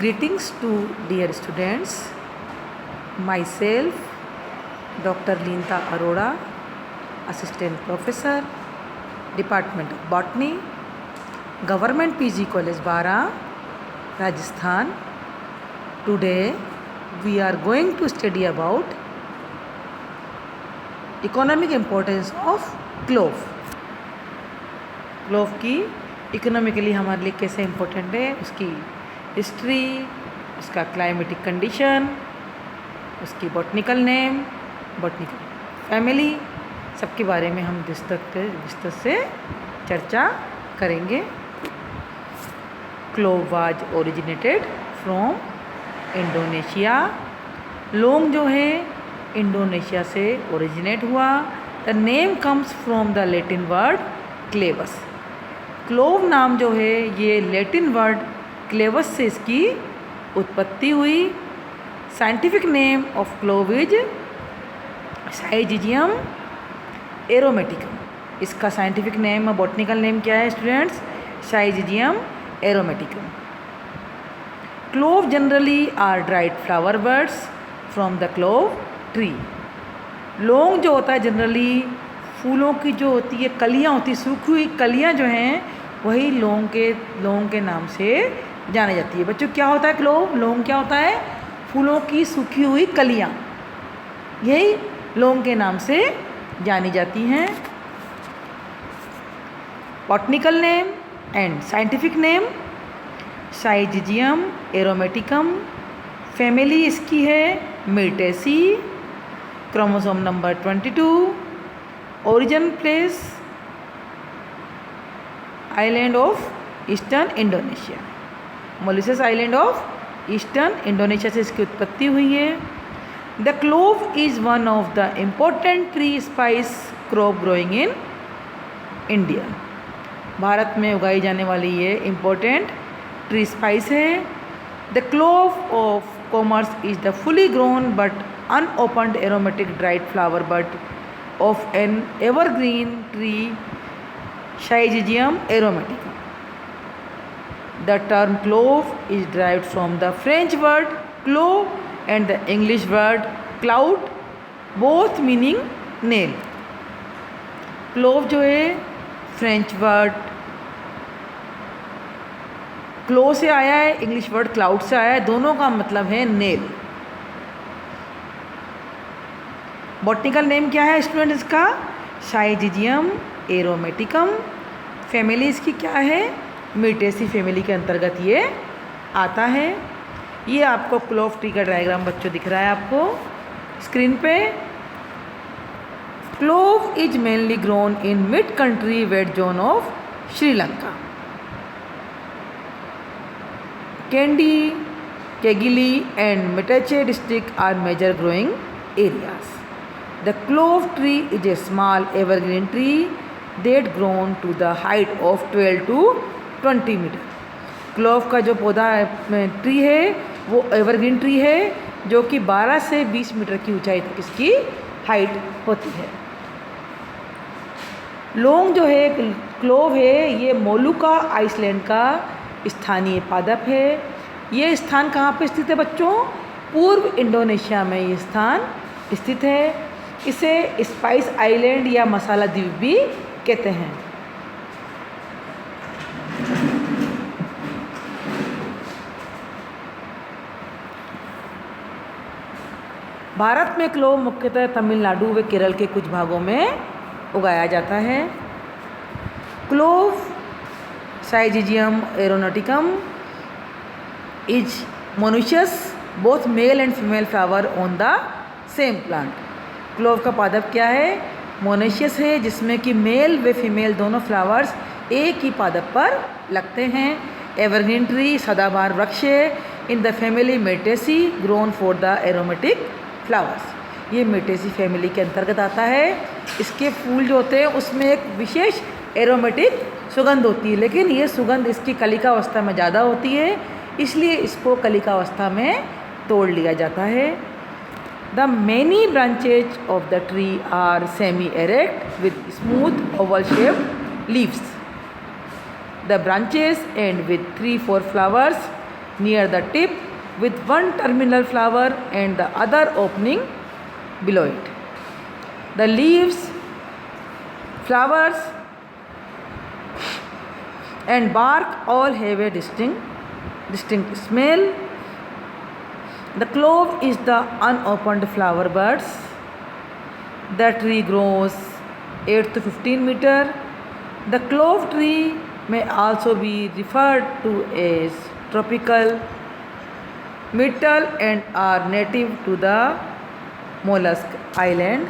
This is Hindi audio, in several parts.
Greetings to dear students. Myself, Dr. Leenta Arora, Assistant Professor, Department of Botany, Government PG College Bara, Rajasthan. Today we are going to study about economic importance of clove. Clove की इकोनॉमिकली हमारे लिए कैसे इम्पोर्टेंट है, उसकी हिस्ट्री, उसका क्लाइमेटिक कंडीशन, उसकी बॉटनिकल नेम, बॉटनिकल फैमिली, सबके बारे में हम विस्तार से चर्चा करेंगे। Clove was originated from Indonesia. लौंग जो है इंडोनेशिया से ओरिजिनेट हुआ। The name comes from the Latin word clavus. Clove नाम जो है ये लैटिन वर्ड क्लेवस से इसकी उत्पत्ति हुई। Scientific name of clove is syzygium aromaticum. इसका साइंटिफिक नेम, बॉटनिकल नेम क्या है students? Syzygium aromaticum. Clove generally are dried flower buds from the clove tree. लौंग जो होता है जनरली फूलों की जो होती है कलियाँ होती है, सूखी हुई कलियाँ जो हैं वही लौंग के नाम से जानी जाती है। बच्चों क्या होता है क्लोव? लौंग क्या होता है? फूलों की सूखी हुई कलियाँ, यही लौंग के नाम से जानी जाती हैं। Botanical name and scientific name syzygium aromaticum. Family इसकी है myrtaceae. Chromosome number 22। Origin place island of eastern Indonesia. Mauritius island of eastern Indonesia से इसकी उत्पत्ति हुई है। The clove is one of the important tree spice crop growing in India. Bharat में उगाई जाने वाली ये इम्पोर्टेंट ट्री स्पाइस है। The clove of commerce is the fully grown but unopened aromatic dried flower but of an evergreen tree Syzygium aromaticum. The term clove is derived from the French word clove and the English word cloud, both meaning nail. Clove जो है फ्रेंच वर्ड क्लो से आया है, इंग्लिश वर्ड क्लाउड से आया है, दोनों का मतलब है नेल। बॉटनिकल नेम क्या है स्टूडेंट इसका? साइजिजियम एरोमेटिकम। फैमिली इसकी क्या है? मिर्टेसी फैमिली के अंतर्गत ये आता है। ये आपको क्लोव ट्री का डायग्राम बच्चों दिख रहा है आपको स्क्रीन पे। Clove is mainly grown in mid country wet zone of Sri Lanka. Kandy, Kegalle and Matale district are major growing areas. The clove tree is a small evergreen tree that grown to the height of 12 to 20 metre. Clove का जो पौधा ट्री है वो एवरग्रीन ट्री है जो कि 12 से 20 मीटर की ऊंचाई तक इसकी हाइट होती है। लौंग जो है क्लोव है ये मोलुका आइसलैंड का स्थानीय पादप है। ये स्थान कहाँ पे स्थित है बच्चों? पूर्व इंडोनेशिया में ये स्थान स्थित है। इसे स्पाइस आइलैंड या मसाला द्वीप भी कहते हैं। भारत में क्लोव मुख्यतः तमिलनाडु व केरल के कुछ भागों में उगाया जाता है। Clove syzygium aromaticum is monoecious both male and female flower on the same plant. Clove का पादप क्या है? मोनेशियस है जिसमें कि मेल व फीमेल दोनों फ्लावर्स एक ही पादप पर लगते हैं। एवरग्रीन ट्री सदाबहार वृक्ष है। In the family Myrtaceae grown for the aromatic flowers. ये मिर्टेसी फैमिली के अंतर्गत आता है। इसके फूल जो होते हैं उसमें एक विशेष एरोमेटिक सुगंध होती है, लेकिन ये सुगंध इसकी कलिकावस्था में ज़्यादा होती है, इसलिए इसको कलिकावस्था में तोड़ लिया जाता है। The many branches of the tree are semi-erect with smooth oval-shaped leaves. The branches end with 3-4 flowers near the tip with one terminal flower and the other opening below it. The leaves, flowers and bark all have a distinct smell. The clove is the unopened flower buds. The tree grows 8 to 15 meter. The clove tree may also be referred to as tropical myrtle and are native to the mollusk island.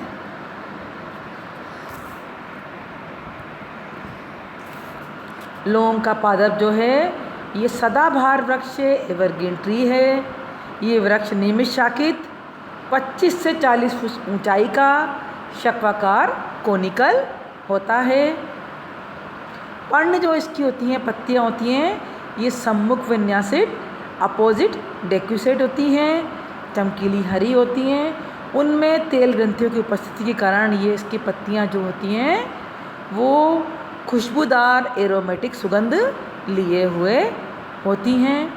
लौंग का पादप जो है ये सदाबहार वृक्ष है, एवरग्रीन ट्री है। ये वृक्ष नियमित शाखित 25 से 40 फुट ऊंचाई का शक्वाकार कोनिकल होता है। पर्ण जो इसकी होती हैं, पत्तियां होती हैं, ये सम्मुख विन्यासित अपोजिट डेक्यूसेट होती हैं, चमकीली हरी होती हैं। उनमें तेल ग्रंथियों की उपस्थिति के कारण ये इसकी पत्तियां जो होती हैं वो खुशबूदार एरोमेटिक सुगंध लिए हुए होती हैं।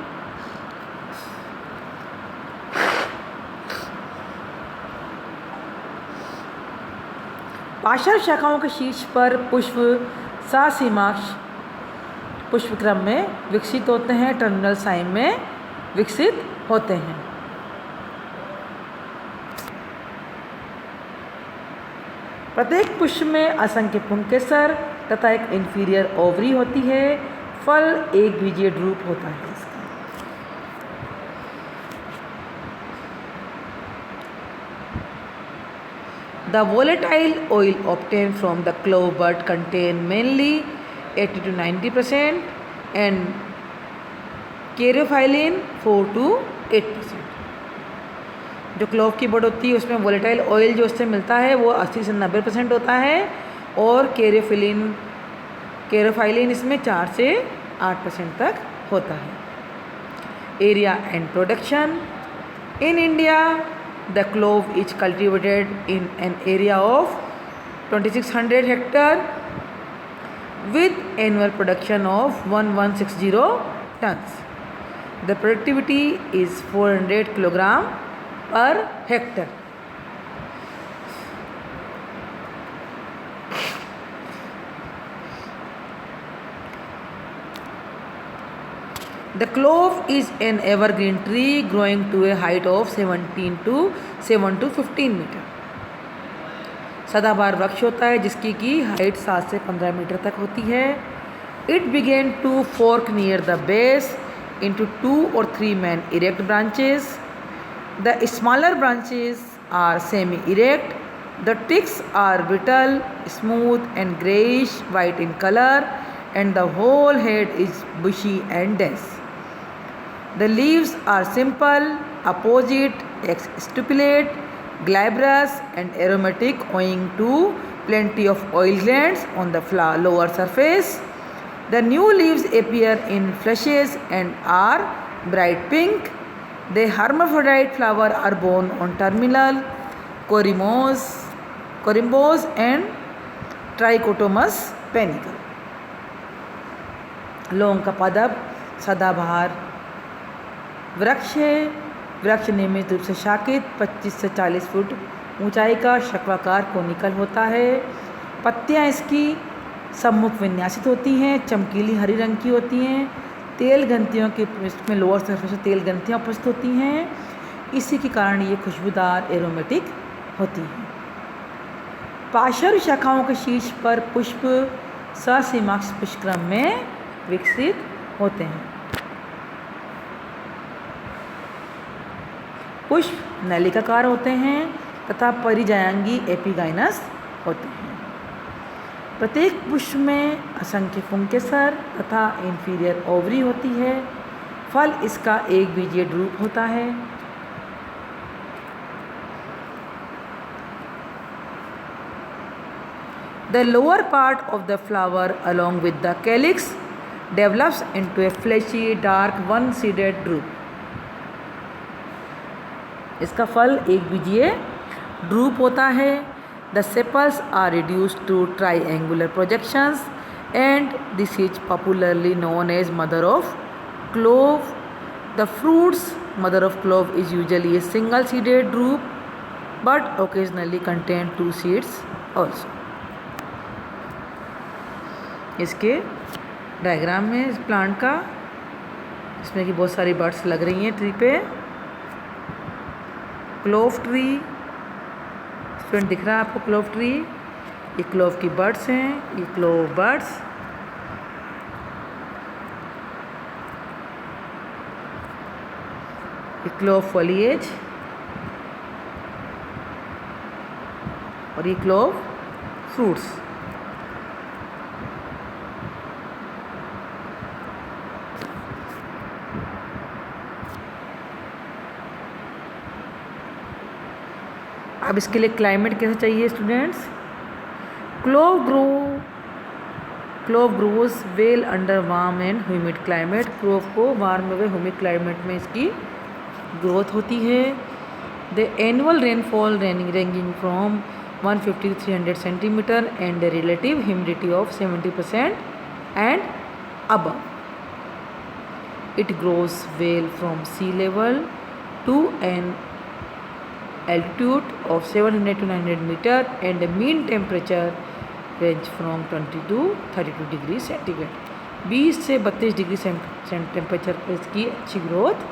पार्श्व शाखाओं के शीर्ष पर पुष्प ससीमाक्ष पुष्पक्रम में विकसित होते हैं, टर्मिनल साइम में विकसित होते हैं। प्रत्येक पुष्प में असंख्य पुंकेसर तथा एक इंफीरियर ओवरी होती है। फल एक बीजीय ड्रूप होता है इसका। The volatile oil obtained from the clove bud contain mainly 80 to 90% and कैरियोफाइलिन 4 to 8%। जो क्लोव की बड होती है उसमें वोलेटाइल ऑयल जो उससे मिलता है वो 80 से 90% होता है और कैरियोफाइलिन इसमें 4 से 8% तक होता है। Area and production in India the clove is cultivated in an area of 2600 Hector with annual production of 1160 tons. The productivity is 400 kilogram per hectare. The clove is an evergreen tree growing to a height of 7 to 15 meter. सदाबहार वृक्ष होता है जिसकी की हाइट 7 से 15 मीटर तक होती है। It begin to fork near the base into 2 or 3 main erect branches. The smaller branches are semi-erect. The twigs are brittle, smooth and greyish white in color and the whole head is bushy and dense. The leaves are simple, apposite, stipulate, glabrous and aromatic owing to plenty of oil glands on the lower surface. The new leaves appear in flushes and are bright pink. The hermaphrodite flowers are borne on terminal, corymbose and trichotomous panicle. लौंग का पादप सदाबहार वृक्ष है। वृक्ष नियमित रूप से शाखित 25 से 40 फुट ऊंचाई का शक्वाकार कोनिकल होता है। पत्तियां इसकी सम्मुख विन्यासित होती हैं, चमकीली हरी रंग की होती हैं। तेल ग्रंथियों के में लोअर सरफेस में तेल ग्रंथियाँ उपस्थित होती हैं, इसी के कारण ये खुशबूदार एरोमेटिक होती हैं। पार्श्व शाखाओं के शीर्ष पर पुष्प ससीमाक्ष पुष्पक्रम में विकसित होते हैं। पुष्प नलिकाकार होते हैं तथा परिजायांगी एपिगाइनस होते हैं। प्रत्येक पुष्प में असंख्य पुंकेसर तथा इंफीरियर ओवरी होती है। फल इसका एक बीजीय ड्रूप होता है। The lower part of the flower along with the calyx develops into a fleshy dark one-seeded drupe. इसका फल एक बीजीय ड्रूप होता है। The sepals are reduced to triangular projections and this is popularly known as mother of clove. The fruits mother of clove is usually a single seeded drupe but occasionally contain 2 seeds also. इसके डायग्राम में इस प्लांट का, इसमें कि बहुत सारी बर्ड्स लग रही हैं ट्री पे. क्लोव ट्री, स्टूडेंट दिख रहा है आपको क्लोव ट्री? ये क्लोव की बर्ड्स हैं, ये क्लोव बर्ड्स. ये क्लोव फॉलिएज और ये क्लोव फ्रूट्स. अब इसके लिए क्लाइमेट कैसा चाहिए students? Clove grows well under warm and humid climate. Clove को वार्म व ह्यूमिड क्लाइमेट में इसकी ग्रोथ होती है. The annual rainfall ranging from 150 to 300 centimetre and the relative humidity of 70% and above. It grows well from sea level to an altitude of 700 to 900 meter and the mean temperature range from 20 to 32 degree centigrade. 20 से 32 डिग्री टेम्परेचर पर इसकी अच्छी ग्रोथ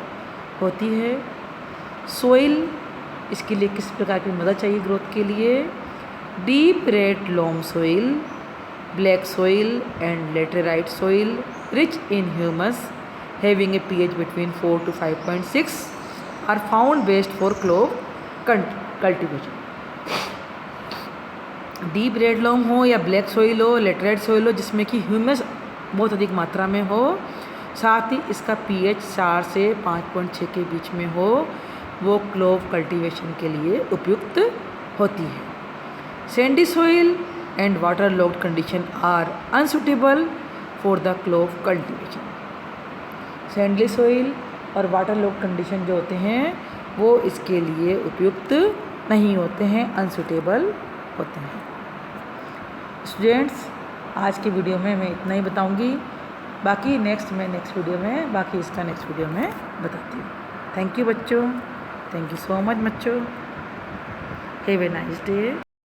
होती है. सोइल इसके लिए किस प्रकार की मदद चाहिए ग्रोथ के लिए? Deep red loam soil, black soil and laterite soil rich in humus having a pH between 4 to 5.6 are found best for clove cultivation. Deep red loam हो या ब्लैक सोइल हो, लेटराइट सोइल हो जिसमें कि ह्यूमस बहुत अधिक मात्रा में हो, साथ ही इसका pH 4 से 5.6 के बीच में हो, वो क्लोव कल्टीवेशन के लिए उपयुक्त होती है. Sandy soil and water logged condition are unsuitable for the clove cultivation. Sandy soil और वाटर लॉक्ड कंडीशन जो होते हैं वो इसके लिए उपयुक्त नहीं होते हैं, अनसुटेबल होते हैं. स्टूडेंट्स, आज की वीडियो में मैं इतना ही बताऊंगी. बाकी नेक्स्ट वीडियो में इसका नेक्स्ट वीडियो में बताती हूँ. थैंक यू बच्चों, थैंक यू सो मच बच्चों. Have a nice day.